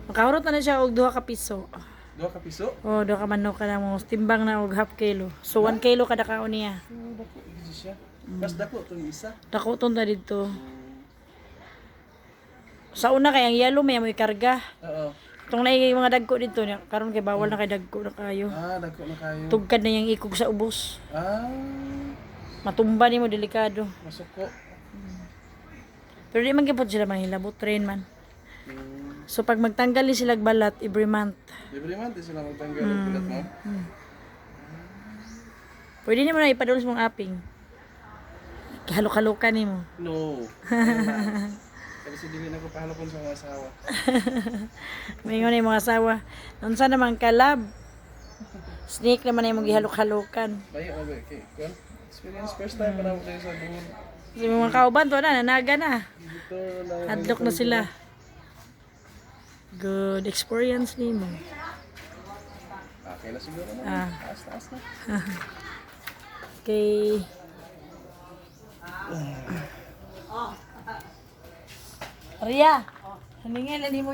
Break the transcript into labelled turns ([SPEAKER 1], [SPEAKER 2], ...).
[SPEAKER 1] Makahurot na siya og 2 ka piso.
[SPEAKER 2] 2 ka piso?
[SPEAKER 1] Oh, 2 ka manok ka na mo. Timbang na og half kilo. So 1 kilo kada kaon niya.
[SPEAKER 2] Dako gid siya. Mas dako tong isa.
[SPEAKER 1] Dako ton ta dito. Sa una kay ang yellow may ikarga.
[SPEAKER 2] Oo.
[SPEAKER 1] Itong na mga dagko dito niya. Karon kay bawal na kay dagko na kayo.
[SPEAKER 2] Dako na kayo.
[SPEAKER 1] Tugkad na yung ikog sa ubos. Matumba nimo delikado.
[SPEAKER 2] Masuko.
[SPEAKER 1] Pero di man gyud sila mahilabot train man. So pag magtanggal ni sila balat every month.
[SPEAKER 2] Every month sila magtanggal og balat mo.
[SPEAKER 1] Pwede nimo na ipadulong sa mong aping. Kahalok-halokan nimo.
[SPEAKER 2] No. Kasi dili na ko pahalokon sa mga asawa.
[SPEAKER 1] Mingon na yung mga asawa. Unsa naman kalab? Snake naman yung gihalok-halokan.
[SPEAKER 2] Bayo na ba kay kon? Experience first time para mo sa buhon.
[SPEAKER 1] Sa mga kauban to na nanaga na.
[SPEAKER 2] Dito na
[SPEAKER 1] Hadlok na sila. Good experience nimo.
[SPEAKER 2] Okay na siguro na. Taas na.
[SPEAKER 1] Okay. Ria, haningin mo